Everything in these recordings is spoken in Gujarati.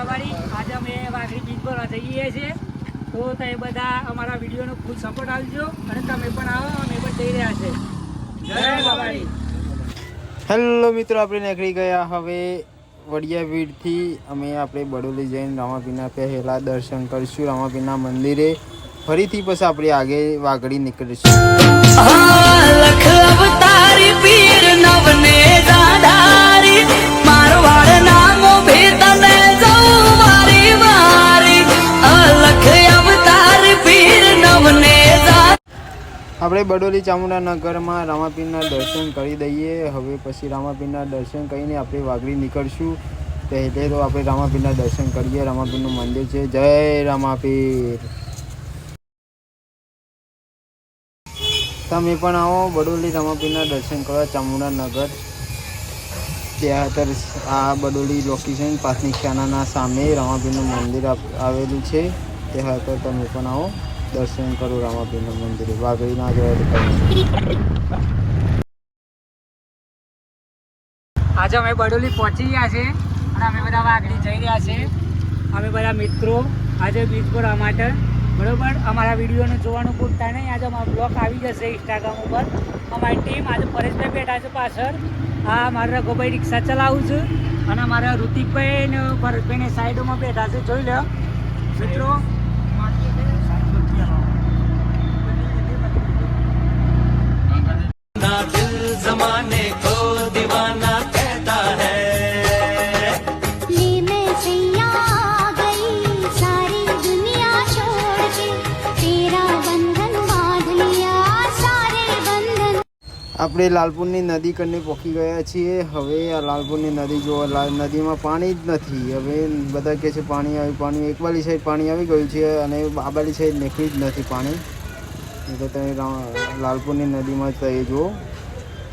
બાબાડી આજે અમે વાઘરી બીચ પર જઈએ છીએ તો તમે બધા અમારા વિડીયોનો ફૂલ સપોર્ટ આપજો અને તમે પણ આવો અમે પણ જઈ રહ્યા છે જય બાબાડી હેલો મિત્રો આપણે નીકળી ગયા હવે વડિયાવીરથી અમે આપણે બડોલી જઈને રામાપીરના પહેલા દર્શન કરીશું રામાપીરના મંદિરે ફરીથી પછી આપણે આગે વાઘડી નીકળીશું આપણે બડોલી ચામુંડાનગરમાં રામાપીરના દર્શન કરી દઈએ હવે પછી રામાપીરના દર્શન કરીને આપણે વાઘડી નીકળશું પહેલે તો આપણે રામાપીરના દર્શન કરીએ રામાપીરનું મંદિર છે જય રામાપીર તમે પણ આવો બડોલી રામાપીરના દર્શન કરવા ચામુંડાનગર ત્યાં આ બડોલી લોકેશન પાથનિકાના સામે રામાપીરનું મંદિર આવેલું છે ત્યાં તમે પણ આવો દર્શન કરો રામાપીરના મંદિરે વાઘડી ના જવાય આજે અમે બડોલી પહોંચી ગયા છે અને અમે બધા વાઘડી જઈ રહ્યા છે અમે બધા મિત્રો આજે બીચ પર માટે બરોબર અમારા વિડીયોને જોવાનું ભૂલતા નહીં આજે અમારો બ્લોગ આવી જશે ઇન્સ્ટાગ્રામ ઉપર અમારી ટીમ આજે પરેશભાઈ બેઠા છે પાછળ આ મારા રઘુભાઈ રિક્ષા ચલાવું છું અને મારા ઋતિકભાઈ ને ભરતભાઈને સાઈડોમાં બેઠા છે જોઈ લો મિત્રો दिल जमाने को दीवाना कहता है लीने सैया गई सारी दुनिया छोड़ के तेरा बंधन बांध लिया सारे बंधन આપણે લાલપુરની નદી કરીને પહોંચી ગયા છીએ હવે આ લાલપુરની નદી જો નદીમાં પાણી જ નથી હવે બધા કહે છે પાણી એક બાજુ સાઈડ પાણી આવી ગયું છે અને આ બાજુ સાઈડ નીકળી જ નથી પાણી તો તમે લાલપુરની નદીમાં થઈ જુઓ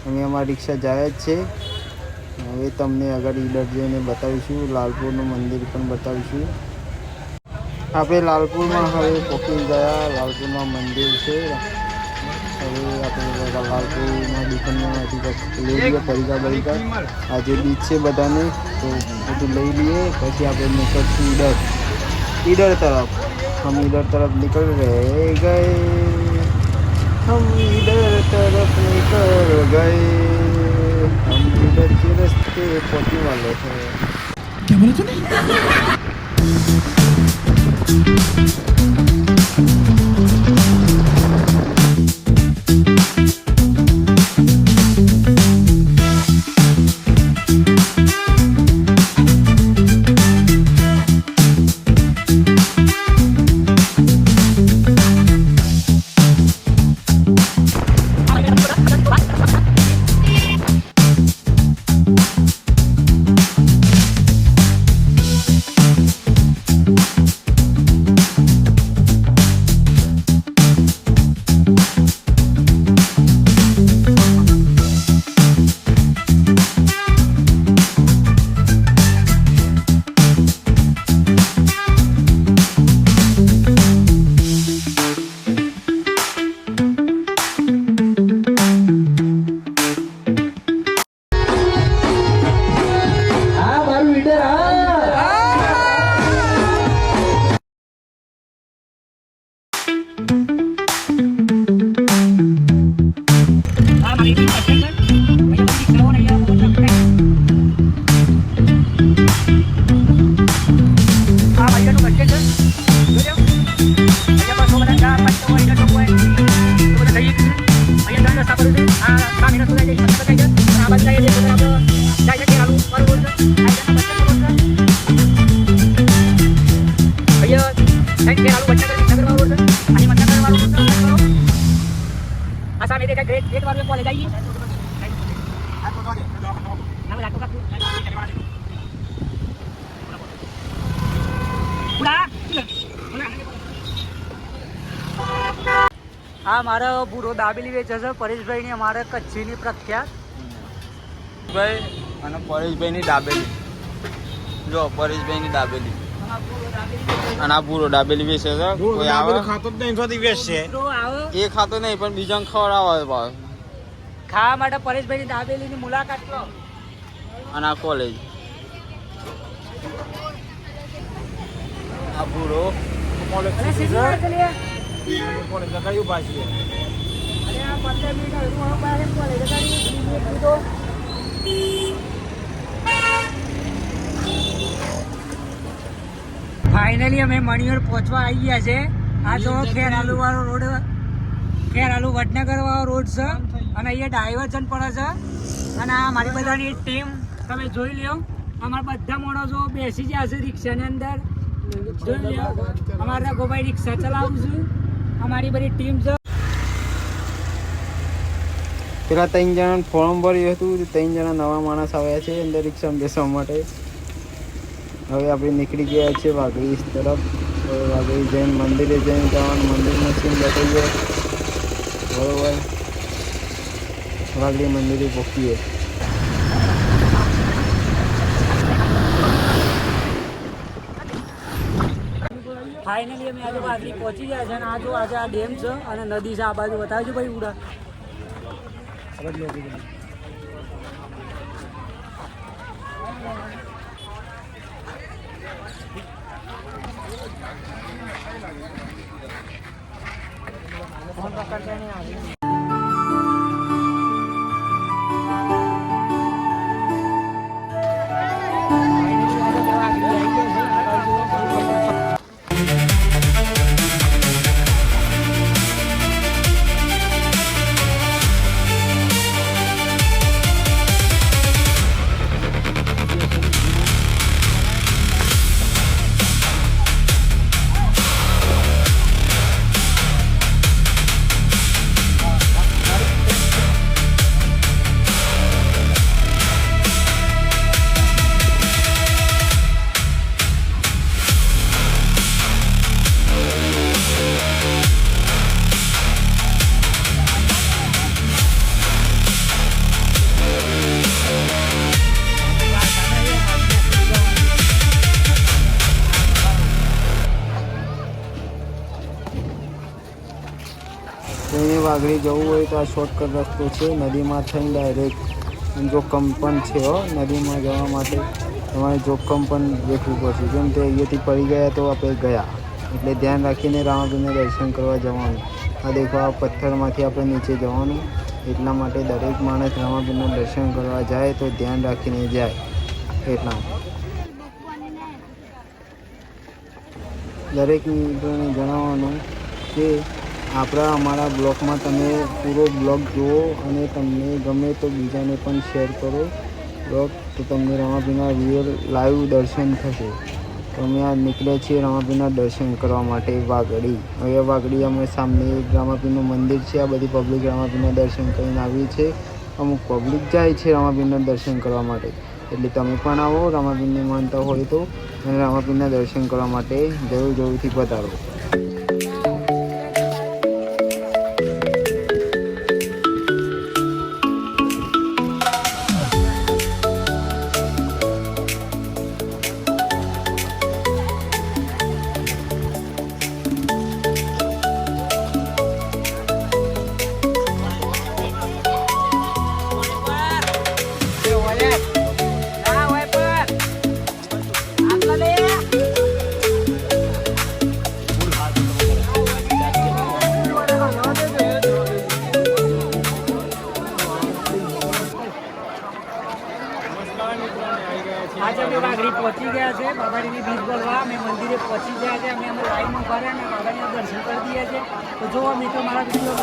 અમે અમારી રિક્ષા જાય જ છે હવે તમને આગળ ઈડર જઈને બતાવીશું લાલપુરનું મંદિર પણ બતાવીશું આપણે લાલપુરમાં હવે પહોંચી ગયા લાલપુરમાં મંદિર છે હવે આપણે લાલપુરમાં દુકાનમાં લઈ લઈએ પરીકા બરીકા આજે બીચ છે બધાને તો બધું લઈ લઈએ પછી આપણે નીકળશું ઈડર તરફ हम इधर तरफ निकल रहे गए हम इधर तरफ निकल गए हम इधर के रास्ते पहुंचने वाले थे क्या बोला तूने આ મારો બુરો દાબેલી વેચે છે પરેશભાઈની અમારે કચ્છીની પ્રખ્યાત ભાઈ અને પરેશભાઈની દાબેલી જો પરેશભાઈની દાબેલી અને આ પૂરો દાબેલી વેચે છે કોઈ આવે ખાતો જ નહીં થોડી વેચશે એ ખાતો નહીં પણ બીજાને ખવડાવે ખાવા માટે પરેશભાઈની દાબેલીની મુલાકાત લો અને આ કોલેજ આ પૂરો અરે સીધી વાત છે લે. કોને લગાડ્યું પાછી અરે આ 15 મિનિટ હજુ મારો પાસે કોલે લગાડી દીધી તો ફાઇનલી અમે મણિયોર પહોંચવા આવી ગયા છે. આ જો ખેરાલુ વાળો રોડ, ખેરાલુ વડનગર વાળો રોડ છે અને અહીંયા ડાયવર્ઝન પડે છે. અને આ મારી બધાની ટીમ તમે જોઈ લ્યો. અમારા બધા માણસો બેસી ગયા છે રિક્ષાની અંદર. જોઈ લ્યો અમારા ગોભાઈ રિક્ષા ચલાવું છું. અમારી બધી ટીમ છે. પેલા 3 જણા ફોર્મ ભર્યું હતું, 3 જણા નવા માણસ આવ્યા છે અંદર રિક્ષામાં બેસવા માટે. હવે આપણે નીકળી ગયા છે વાઘડી તરફ. હવે વાઘડી જઈને મંદિરે જઈને જવાનું, મંદિરનો સીન બતાવીએ. બરોબર, વાઘડી મંદિરે પહોંચીએ. ફાઇનલી અમે આજે વાઘડી પહોંચી ગયા છે અને આ જો આજે આ ડેમ છે અને નદી છે. આ બાજુ બતાવજો ભાઈ ઉડા. ફોન પકડતા નહીં આવી. કોઈને વાઘડી જવું હોય તો આ શોર્ટકટ રસ્તો છે. નદીમાં થઈને ડાયરેક્ટ જોખમ પણ છે હો. નદીમાં જવા માટે તમારે જોખમ પણ દેખવું પડશે. જેમ તે અહીંયાથી પડી ગયા તો આપણે ગયા, એટલે ધ્યાન રાખીને રામાપીરના દર્શન કરવા જવાનું. આ દેખો, આ પથ્થરમાંથી આપણે નીચે જવાનું. એટલા માટે દરેક માણસ રામાપીરના દર્શન કરવા જાય તો ધ્યાન રાખીને જાય. એટલા દરેક મિત્રોને જણાવવાનું કે અમારા બ્લોગમાં તમે પૂરો બ્લોગ જુઓ અને તમને ગમે તો બીજાને પણ શેર કરો બ્લોગ, તો તમને રામાપીરના રિયલ લાઈવ દર્શન થશે. તો અમે આ નીકળ્યા છીએ રામાપીરના દર્શન કરવા માટે વાઘડી. હવે વાઘડી અમે સામે એક રામાપીરનું મંદિર છે. આ બધી પબ્લિક રામાપીરના દર્શન કરીને આવી છે. અમુક પબ્લિક જાય છે રામાપીરના દર્શન કરવા માટે. એટલે તમે પણ આવો, રામાપીરને માનતા હોય તો, અને રામાપીરના દર્શન કરવા માટે જરૂરથી પધારો. આજે અમે વાઘડી પહોંચી ગયા છે. બાબાજીની બીજ બોલવા અમે મંદિરે પહોંચી ગયા છે. અમે અમે લાઈનમાં ભરે અને બાબાજીના દર્શન કરી દીધા છે. તો જો મિત્રો મારા વિડીયો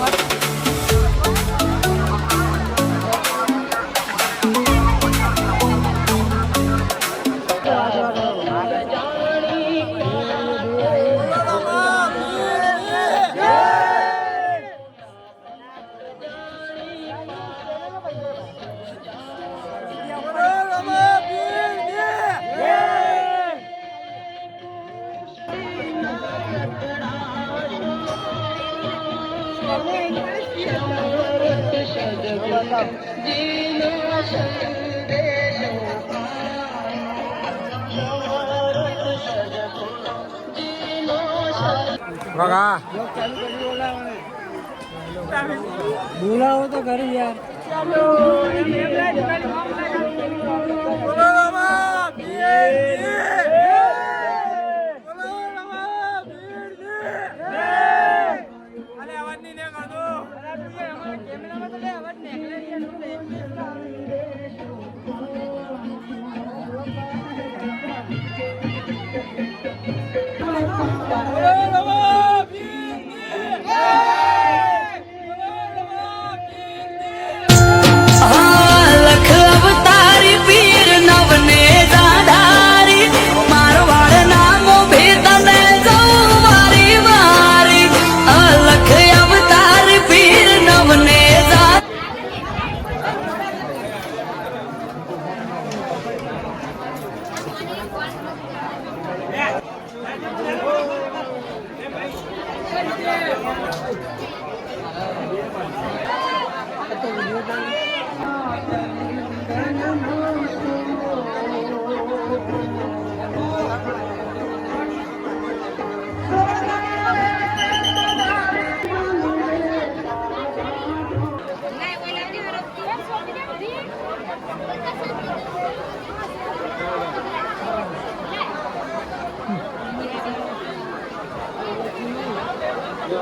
બગા બોલાવો તો ખરી યાર.